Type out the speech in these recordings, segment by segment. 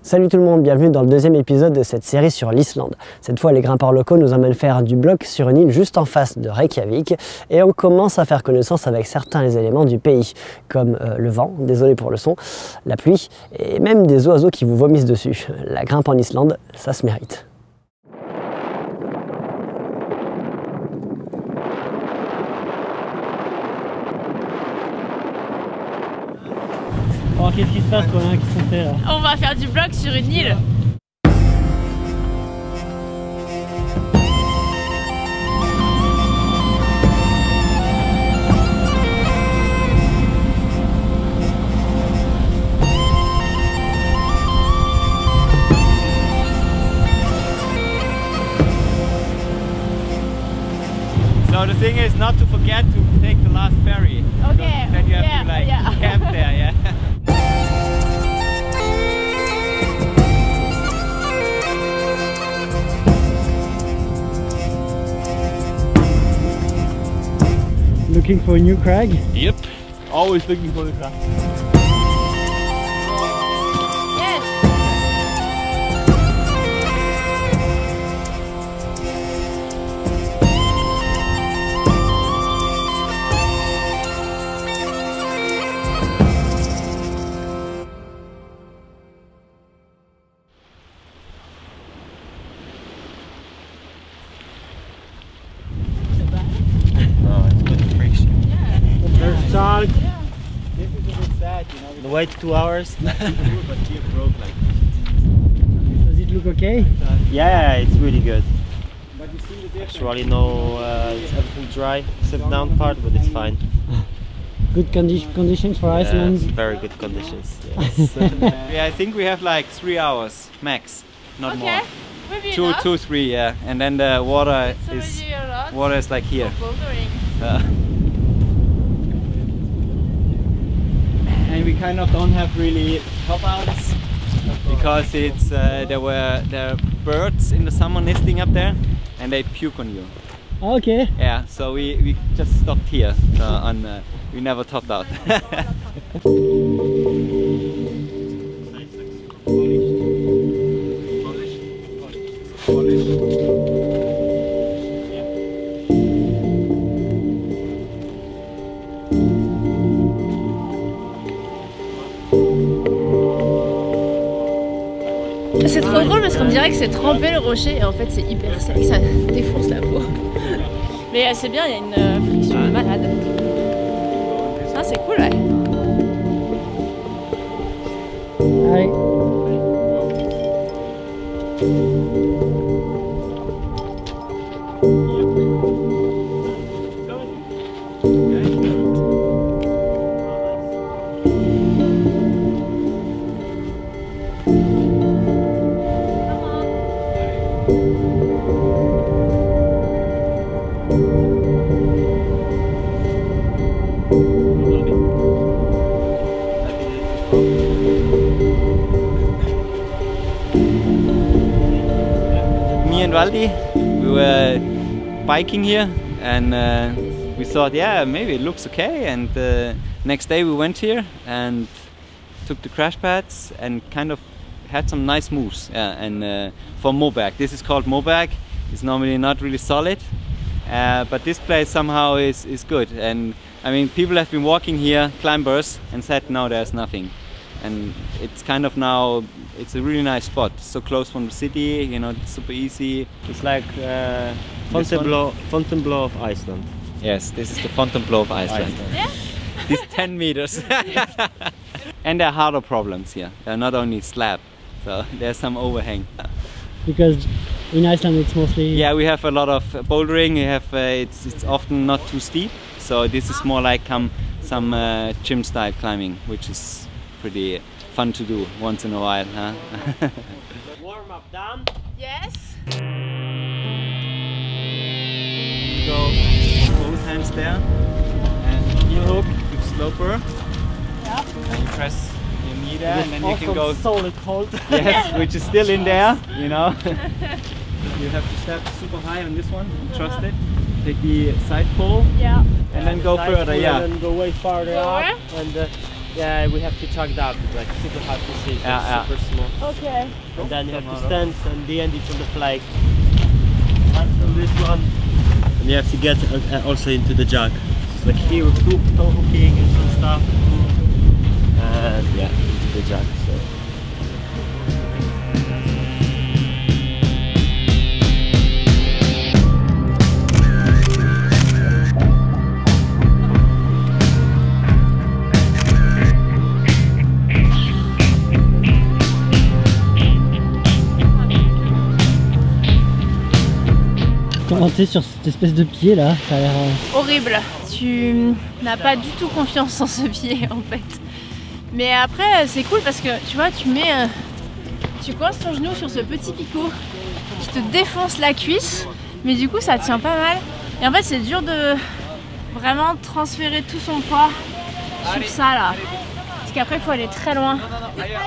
Salut tout le monde, bienvenue dans le deuxième épisode de cette série sur l'Islande. Cette fois, les grimpeurs locaux nous emmènent faire du bloc sur une île juste en face de Reykjavik et on commence à faire connaissance avec certains des éléments du pays, comme le vent, désolé pour le son, la pluie et même des oiseaux qui vous vomissent dessus. La grimpe en Islande, ça se mérite. Alors qu'est-ce qui se passe pour les qui sont faits là? On va faire du bloc sur une île. So the thing is not to forget to take the last ferry. Okay. Then you have to like camp there, yeah. Looking for a new crag? Yep. Always looking for the crag. Dark. This is a bit sad, you know. The wait 2 hours. But here broke like. Does it look okay? Yeah, it's really good. But you see the difference. Actually, no, it's everything dry except down part, but it's fine. Good conditions for Iceland. Very good conditions. Yes. Yeah, I think we have like 3 hours max, not more. Maybe Two, 3, yeah. And then the water is like here. And we kind of don't have really top outs because it's there are birds in the summer nesting up there and they puke on you. Okay. Yeah, so we just stopped here we never topped out. C'est trop drôle parce qu'on dirait que c'est trempé le rocher et en fait c'est hyper sec, ça défonce la peau. Mais c'est bien, il y a une friction de malade. Ah, c'est cool, ouais. Allez. Me and Valdi, we were biking here and we thought, yeah, maybe it looks okay, and next day we went here and took the crash pads and kind of had some nice moves. Yeah, and for Móberg, this is called Móberg. It's normally not really solid, but this place somehow is good. And I mean, people have been walking here, climbers, and said no, there's nothing. And it's kind of now, it's a really nice spot, so close from the city, you know, it's super easy. It's like Fontainebleau of Iceland. Yes, this is the Fontainebleau of Iceland. Yeah. This 10 meters. And there are harder problems here. They're not only slab, so there's some overhang. Because in Iceland it's mostly... Yeah, we have a lot of bouldering. We have it's often not too steep, so this is more like some gym style climbing, which is pretty fun to do once in a while, huh? Warm up done? Yes. Go both hands there, and heel hook, you sloper. Yeah. And you press your knee there, and then you can go solid hold. Yes, which is still in there, you know. You have to step super high on this one, trust it. Take the side pull, Yeah. and then go further, yeah. And then go way farther Lower? up, and Yeah, we have to chug that, like super hard to see, Yeah, super small. Okay. And then you have to stand, and the end it's on the flag. And on this one. And you have to get also into the jug. It's like here with toe hooking and some stuff. And yeah, into the jug. So. Commenter sur cette espèce de pied là, ça a l'air... Horrible. Tu n'as pas du tout confiance en ce pied en fait. Mais après c'est cool parce que tu vois, tu coinces ton genou sur ce petit picot qui te défonce la cuisse, mais du coup ça tient pas mal. Et en fait c'est dur de vraiment transférer tout son poids sur ça là. Parce qu'après il faut aller très loin. Just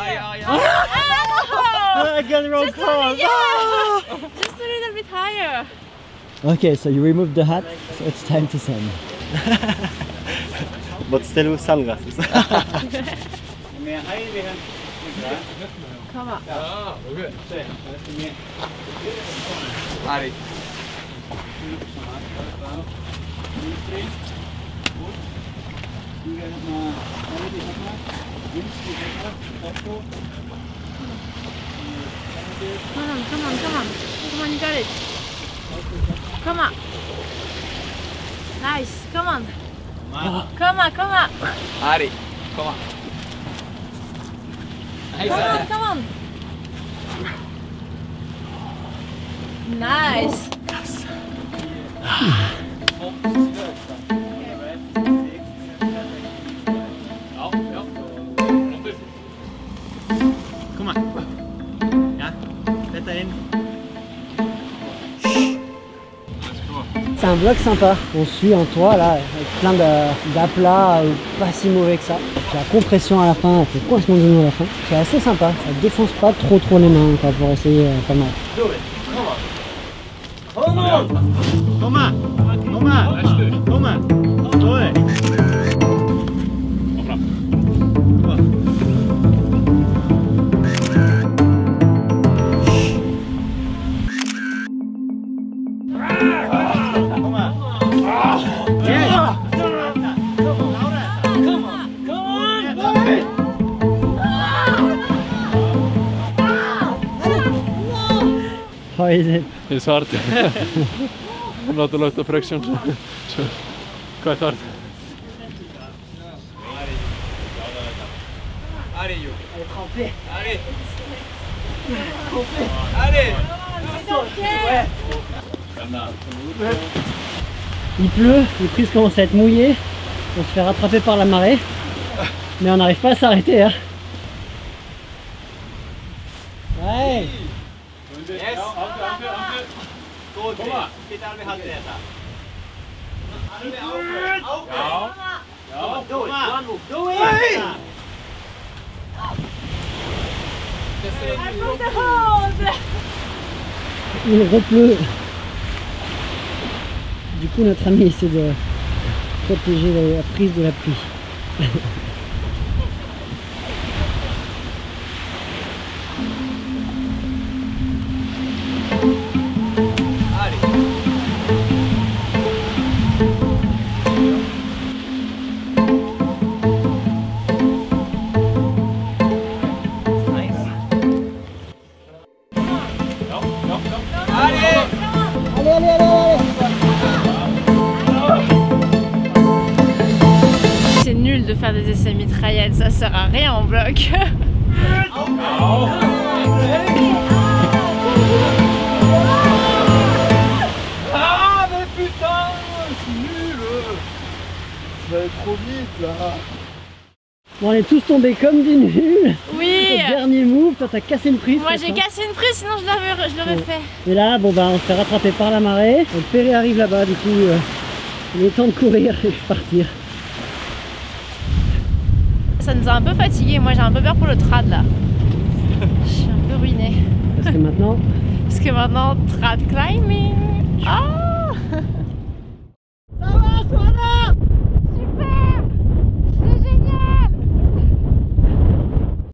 a little bit higher. Okay, so you remove the hat, so it's time to send. But still with sunglasses. Come on. Come on, you got it. Come on. Nice, come on. Come on. Ari, come on. Come on. Nice. Come on. Yeah, better in. C'est un bloc sympa, on suit en toit là, avec plein d'aplats, pas si mauvais que ça. La compression à la fin, elle fait coincement de genou à la fin. C'est assez sympa, ça défonce pas trop les mains quoi, pour essayer pas mal. How is it? It's hard. Not a lot of friction. Quite hard. Allez, you. Elle est trempée. Allez. Allez. Il pleut, les prises commencent à être mouillées, on se fait rattraper par la marée, mais on n'arrive pas à s'arrêter. Hein. Ouais. Yes. Good. Get out behind there. Do it. One move. Do it. I broke the hold. Il repleut. Du coup notre ami essaie de protéger la prise de la pluie. C'est nul de faire des essais mitraillettes, ça sert à rien en bloc. Ah mais putain, c'est nul. Ça va trop vite là. Bon, on est tous tombés comme des nuls. Oui. Dernier move, toi t'as cassé une prise. Moi j'ai cassé une prise, sinon je l'aurais fait. Et là, bon bah on se fait rattraper par la marée. Le ferry arrive là-bas, du coup il est temps de courir et de partir. Ça nous a un peu fatigués, moi j'ai un peu peur pour le trad là. Je suis un peu ruinée. Parce que maintenant, trad climbing. Ah.